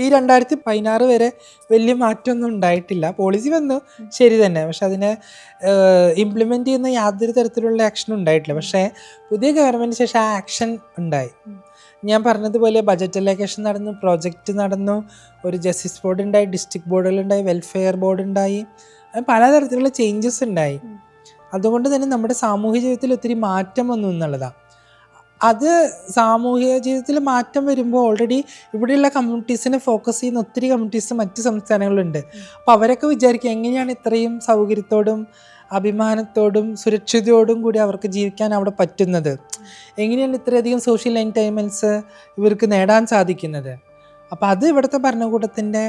ഈ 2016 വരെ വലിയ മാറ്റമൊന്നും ഉണ്ടായിട്ടില്ല. പോളിസി വന്നു, ശരി തന്നെ. പക്ഷെ അതിനെ ഇംപ്ലിമെൻ്റ് ചെയ്യുന്ന യാതൊരു തരത്തിലുള്ള ആക്ഷനും ഉണ്ടായിട്ടില്ല. പക്ഷേ പുതിയ ഗവൺമെൻറ്റിന് ശേഷം ആ ആക്ഷൻ ഉണ്ടായി. ഞാൻ പറഞ്ഞതുപോലെ ബജറ്റ് അലോക്കേഷൻ നടന്നു, പ്രോജക്റ്റ് നടന്നു, ഒരു ജസ്റ്റിസ് ബോർഡ് ഉണ്ടായി, ഡിസ്ട്രിക്ട് ബോർഡുകളുണ്ടായി, വെൽഫെയർ ബോർഡ് ഉണ്ടായി, പലതരത്തിലുള്ള ചേഞ്ചസ് ഉണ്ടായി. അതുകൊണ്ട് തന്നെ നമ്മുടെ സാമൂഹ്യ ജീവിതത്തിൽ ഒത്തിരി മാറ്റം വന്നു എന്നുള്ളതാണ്. അത് സാമൂഹിക ജീവിതത്തിൽ മാറ്റം വരുമ്പോൾ ഓൾറെഡി ഇവിടെയുള്ള കമ്മ്യൂണിറ്റീസിനെ ഫോക്കസ് ചെയ്യുന്ന ഒത്തിരി കമ്മ്യൂണിറ്റീസ് മറ്റ് സംസ്ഥാനങ്ങളുണ്ട്. അപ്പോൾ അവരൊക്കെ വിചാരിക്കുക എങ്ങനെയാണ് ഇത്രയും സൗകര്യത്തോടും അഭിമാനത്തോടും സുരക്ഷിതയോടും കൂടി അവർക്ക് ജീവിക്കാൻ അവിടെ പറ്റുന്നത്, എങ്ങനെയാണ് ഇത്രയധികം സോഷ്യൽ എൻ്റർടൈൻമെൻറ്റ്സ് ഇവർക്ക് നേടാൻ സാധിക്കുന്നത്. അപ്പോൾ അത് ഇവിടുത്തെ ഭരണകൂടത്തിൻ്റെ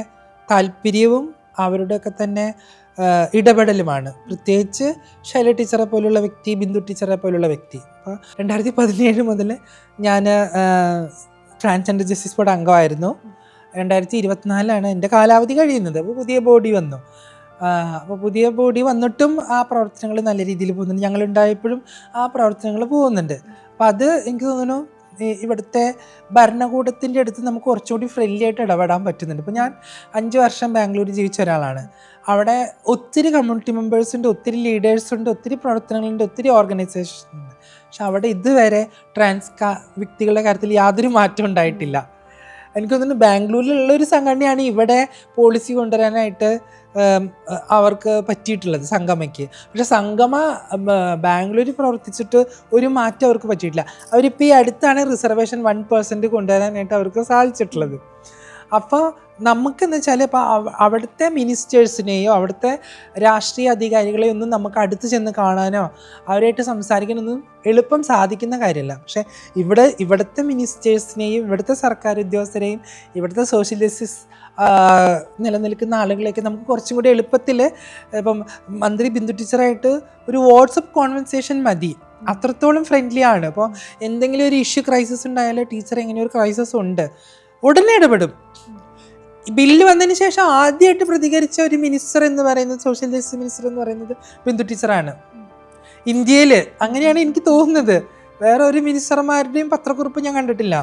താല്പര്യവും അവരുടെയൊക്കെ തന്നെ ഇടപെടലുമാണ്. പ്രത്യേകിച്ച് ശൈല ടീച്ചറെ പോലുള്ള വ്യക്തി, ബിന്ദു ടീച്ചറെ പോലുള്ള വ്യക്തി. അപ്പോൾ 2017 മുതൽ ഞാൻ ട്രാൻസ്ജെൻഡർ ജസ്റ്റിസ് ബോർഡ് അംഗമായിരുന്നു. 2024 എൻ്റെ കാലാവധി കഴിയുന്നത്. അപ്പോൾ പുതിയ ബോഡി വന്നു. അപ്പോൾ പുതിയ ബോഡി വന്നിട്ടും ആ പ്രവർത്തനങ്ങൾ നല്ല രീതിയിൽ പോകുന്നുണ്ട്. ഞങ്ങളുണ്ടായപ്പോഴും ആ പ്രവർത്തനങ്ങൾ പോകുന്നുണ്ട്. അപ്പോൾ അത് എനിക്ക് തോന്നുന്നു ഇവിടുത്തെ ഭരണകൂടത്തിൻ്റെ അടുത്ത് നമുക്ക് കുറച്ചുകൂടി ഫ്രണ്ട്ലി ആയിട്ട് ഇടപെടാൻ പറ്റുന്നുണ്ട്. ഇപ്പോൾ ഞാൻ 5 വർഷം ബാംഗ്ലൂർ ജീവിച്ച ഒരാളാണ്. അവിടെ ഒത്തിരി കമ്മ്യൂണിറ്റി മെമ്പേഴ്സുണ്ട്, ഒത്തിരി ലീഡേഴ്സുണ്ട്, ഒത്തിരി പ്രവർത്തനങ്ങളുണ്ട്, ഒത്തിരി ഓർഗനൈസേഷൻ ഉണ്ട്. പക്ഷെ അവിടെ ഇതുവരെ വ്യക്തികളുടെ കാര്യത്തിൽ യാതൊരു മാറ്റം ഉണ്ടായിട്ടില്ല. എനിക്ക് തോന്നുന്നു ബാംഗ്ലൂരിലുള്ളൊരു സംഘടനയാണ് ഇവിടെ പോളിസി കൊണ്ടുവരാനായിട്ട് അവർക്ക് പറ്റിയിട്ടുള്ളത്, സംഗമയ്ക്ക്. പക്ഷെ സംഗമ ബാംഗ്ലൂരിൽ പ്രവർത്തിച്ചിട്ട് ഒരു മാറ്റം അവർക്ക് പറ്റിയിട്ടില്ല. അവരിപ്പോൾ ഈ അടുത്താണ് റിസർവേഷൻ 1% കൊണ്ടുവരാനായിട്ട് അവർക്ക് സാധിച്ചിട്ടുള്ളത്. അപ്പോൾ നമുക്കെന്ന് വെച്ചാൽ ഇപ്പോൾ അവിടുത്തെ മിനിസ്റ്റേഴ്സിനെയോ അവിടുത്തെ രാഷ്ട്രീയ അധികാരികളെയോ ഒന്നും നമുക്ക് അടുത്ത് ചെന്ന് കാണാനോ അവരായിട്ട് സംസാരിക്കാനൊന്നും എളുപ്പം സാധിക്കുന്ന കാര്യമല്ല. പക്ഷേ ഇവിടുത്തെ മിനിസ്റ്റേഴ്സിനെയും ഇവിടുത്തെ സർക്കാർ ഉദ്യോഗസ്ഥരെയും ഇവിടുത്തെ സോഷ്യൽ ജസ്റ്റിസ് നിലനിൽക്കുന്ന ആളുകളെയൊക്കെ നമുക്ക് കുറച്ചും കൂടി എളുപ്പത്തിൽ, ഇപ്പം മന്ത്രി ബിന്ദു ടീച്ചറായിട്ട് ഒരു വാട്സപ്പ് കോൺവെർസേഷൻ മതി, അത്രത്തോളം ഫ്രണ്ട്ലി ആണ്. അപ്പോൾ എന്തെങ്കിലും ഒരു ഇഷ്യൂ ക്രൈസിസ് ഉണ്ടായാൽ ടീച്ചർ എങ്ങനെ ഒരു ക്രൈസിസ് ഉണ്ട് ഉടനെ ഇടപെടും. ബില്ല് വന്നതിന് ശേഷം ആദ്യമായിട്ട് പ്രതികരിച്ച ഒരു മിനിസ്റ്റർ എന്ന് പറയുന്നത്, സോഷ്യൽ ജസ്റ്റിസ് മിനിസ്റ്റർ എന്ന് പറയുന്നത് ബിന്ദു ടീച്ചറാണ് ഇന്ത്യയിൽ. അങ്ങനെയാണ് എനിക്ക് തോന്നുന്നത്. വേറെ ഒരു മിനിസ്റ്റർമാരുടെയും പത്രക്കുറിപ്പ് ഞാൻ കണ്ടിട്ടില്ല.